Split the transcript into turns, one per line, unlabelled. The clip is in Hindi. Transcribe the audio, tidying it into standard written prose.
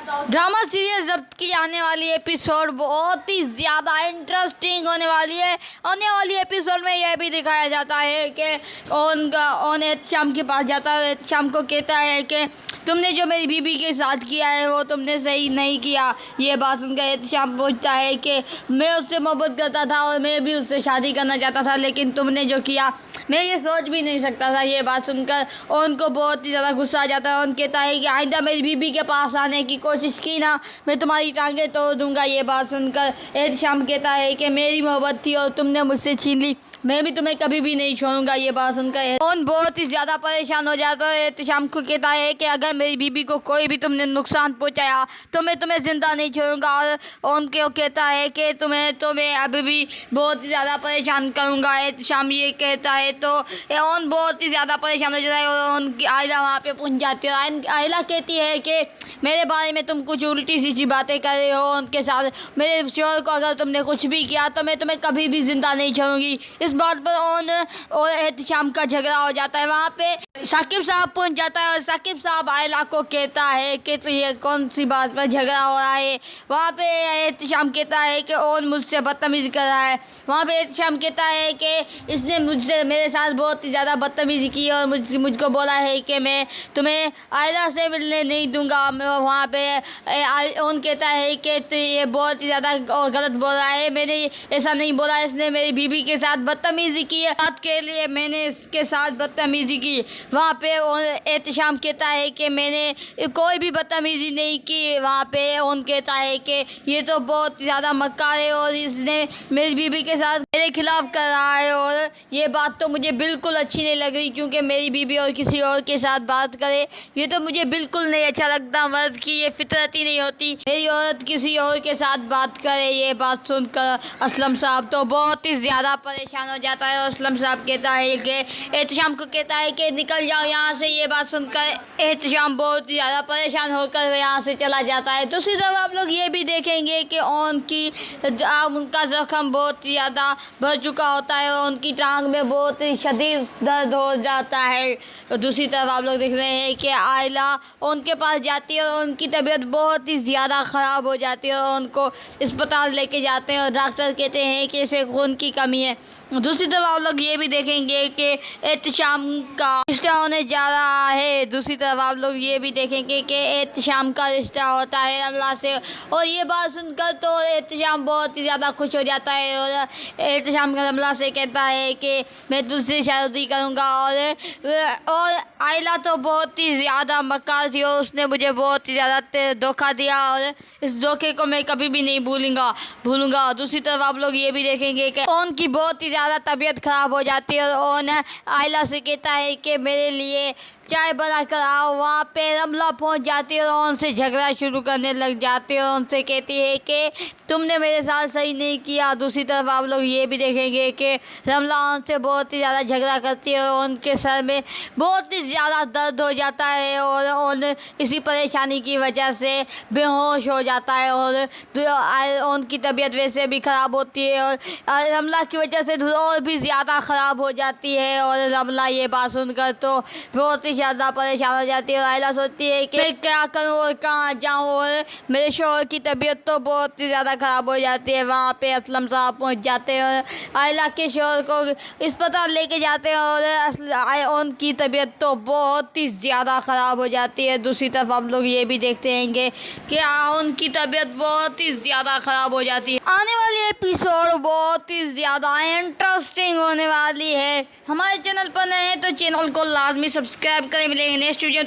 ड्रामा सीरियल जब्त की आने वाली एपिसोड बहुत ही ज़्यादा इंटरेस्टिंग होने वाली है। आने वाली एपिसोड में यह भी दिखाया जाता है कि ओन एहतशाम के पास जाता है। एहतशाम को कहता है कि तुमने जो मेरी बीबी के साथ किया है वो तुमने सही नहीं किया। ये बात सुनकर एहतशाम पूछता है कि मैं उससे मोहब्बत करता था और मैं भी उससे शादी करना चाहता था, लेकिन तुमने जो किया मैं ये सोच भी नहीं सकता था। ये बात सुनकर उनको बहुत ही ज़्यादा गुस्सा आ जाता है। उन कहता है कि आइंदा मेरी बीबी के पास आने की कोशिश की ना, मैं तुम्हारी टांगें तोड़ दूंगा। ये बात सुनकर एहतशाम कहता है कि मेरी मोहब्बत थी और तुमने मुझसे छीन ली, मैं भी तुम्हें कभी भी नहीं छोड़ूंगा। ये बात सुनकर उन बहुत ही ज़्यादा परेशान हो जाता है। एहतशाम को कहता है कि अगर मेरी बीबी को कोई भी तुमने नुकसान पहुंचाया तो मैं तुम्हें ज़िंदा नहीं छोड़ूंगा। और उनको कहता है कि तुम्हें अभी भी बहुत ही ज़्यादा परेशान करूंगा। एहतशाम ये कहता है तो उन बहुत ही ज़्यादा परेशान हो जाता है और उनकी आयला वहाँ पे पहुँच जाती है। आयला कहती है कि मेरे बारे में तुम कुछ उल्टी सीधी बातें कर रहे हो उनके साथ, मेरे शोहर को अगर तुमने कुछ भी किया तो मैं तुम्हें कभी भी ज़िंदा नहीं छोड़ूंगी। इस बात पर और एहतशाम का झगड़ा हो जाता है। वहाँ पे साकिब साहब पहुँच जाता है और साकिब साहब आयला को कहता है कि तो ये कौन सी बात पर झगड़ा हो रहा है। वहाँ पे एहतशाम कहता है कि और मुझसे बदतमीज़ी कर रहा है। वहाँ पे एहतशाम कहता है कि इसने मुझसे मेरे साथ बहुत ही ज़्यादा बदतमीज़ी की और मुझको बोला है कि मैं तुम्हें आयला से मिलने नहीं दूंगा। वहाँ पे उन कहता है कि तो ये बहुत ही ज़्यादा गलत बोल रहा है, मैंने ऐसा नहीं बोला, इसने मेरी बीबी के साथ बदतमीज़ी की है, बात के लिए मैंने इसके साथ बदतमीज़ी की। वहाँ पे एहतशाम कहता है कि मैंने कोई भी बदतमीज़ी नहीं की। वहाँ पे उन कहता है कि ये तो बहुत ज़्यादा मक्कार है और इसने मेरी बीबी के साथ मेरे खिलाफ कर रहा है और ये बात तो मुझे बिल्कुल अच्छी नहीं लग रही, क्योंकि मेरी बीबी और किसी और के साथ बात करे ये तो मुझे बिल्कुल नहीं अच्छा लगता। मर्द की ये फितरत ही नहीं होती, मेरी औरत किसी और के साथ बात करे। ये बात सुनकर असलम साहब तो बहुत ही ज़्यादा परेशान हो जाता है और असलम साहब कहता है कि एहतशाम को कहता है कि निकल जाओ यहाँ से। ये बात सुनकर एहतशाम बहुत ही ज़्यादा परेशान होकर यहाँ से चला जाता है। दूसरी तरफ आप लोग ये भी देखेंगे कि उनका ज़ख्म बहुत ही ज़्यादा भर चुका होता है और उनकी टांग में बहुत ही शदीद दर्द हो जाता है। और दूसरी तरफ आप लोग देख रहे हैं कि आयला उनके पास जाती है और उनकी तबीयत बहुत ही ज़्यादा ख़राब हो जाती है और उनको अस्पताल लेके जाते हैं और डॉक्टर कहते हैं कि इसे खून की कमी है। दूसरी तरफ आप लोग ये भी देखेंगे कि एहतशाम का रिश्ता होने जा रहा है। दूसरी तरफ आप लोग ये भी देखेंगे कि एहतशाम का रिश्ता होता है रमला से और ये बात सुनकर तो एहतशाम बहुत ही ज़्यादा खुश हो जाता है और एहतशाम रमला से कहता है कि मैं तुझसे शादी करूँगा। और आयला तो बहुत ही ज़्यादा मक्कार थी और उसने मुझे बहुत ही ज़्यादा धोखा दिया और इस धोखे को मैं कभी भी नहीं भूलूँगा। दूसरी तरफ आप लोग ये भी देखेंगे कि उनकी बहुत ही ज़्यादा तबीयत ख़राब हो जाती है और आयला से कहता है कि मेरे लिए चाय बना कर आओ। वहाँ पे रमला पहुँच जाती है और उनसे झगड़ा शुरू करने लग जाती है और उनसे कहती है कि तुमने मेरे साथ सही नहीं किया। दूसरी तरफ आप लोग ये भी देखेंगे कि रमला उनसे बहुत ही ज़्यादा झगड़ा करती है और उनके सर में बहुत ही ज़्यादा दर्द हो जाता है और इसी परेशानी की वजह से बेहोश हो जाता है और उनकी तबीयत वैसे भी ख़राब होती है और रमला की वजह से और भी ज़्यादा ख़राब हो जाती है। और रमला ये बात सुनकर तो बहुत ही ज़्यादा परेशान हो जाती है और आयला सोचती है कि मैं क्या करूँ और कहाँ जाऊँ और मेरे शोहर की तबीयत तो बहुत ही ज़्यादा ख़राब हो जाती है। वहाँ पे असलम साहब पहुँच जाते हैं और आयला के शोहर को अस्पताल लेके जाते हैं और उनकी तबीयत तो बहुत ही ज़्यादा ख़राब हो जाती है। दूसरी तरफ आप लोग ये भी देखते हैं कि उनकी तबीयत बहुत ही ज़्यादा ख़राब हो जाती है। आने वाली एपिसोड बहुत ही ज़्यादा इंटरेस्टिंग होने वाली है। हमारे चैनल पर नए हैं तो चैनल को लाजमी सब्सक्राइब करें। मिलेंगे नेक्स्ट वीडियो।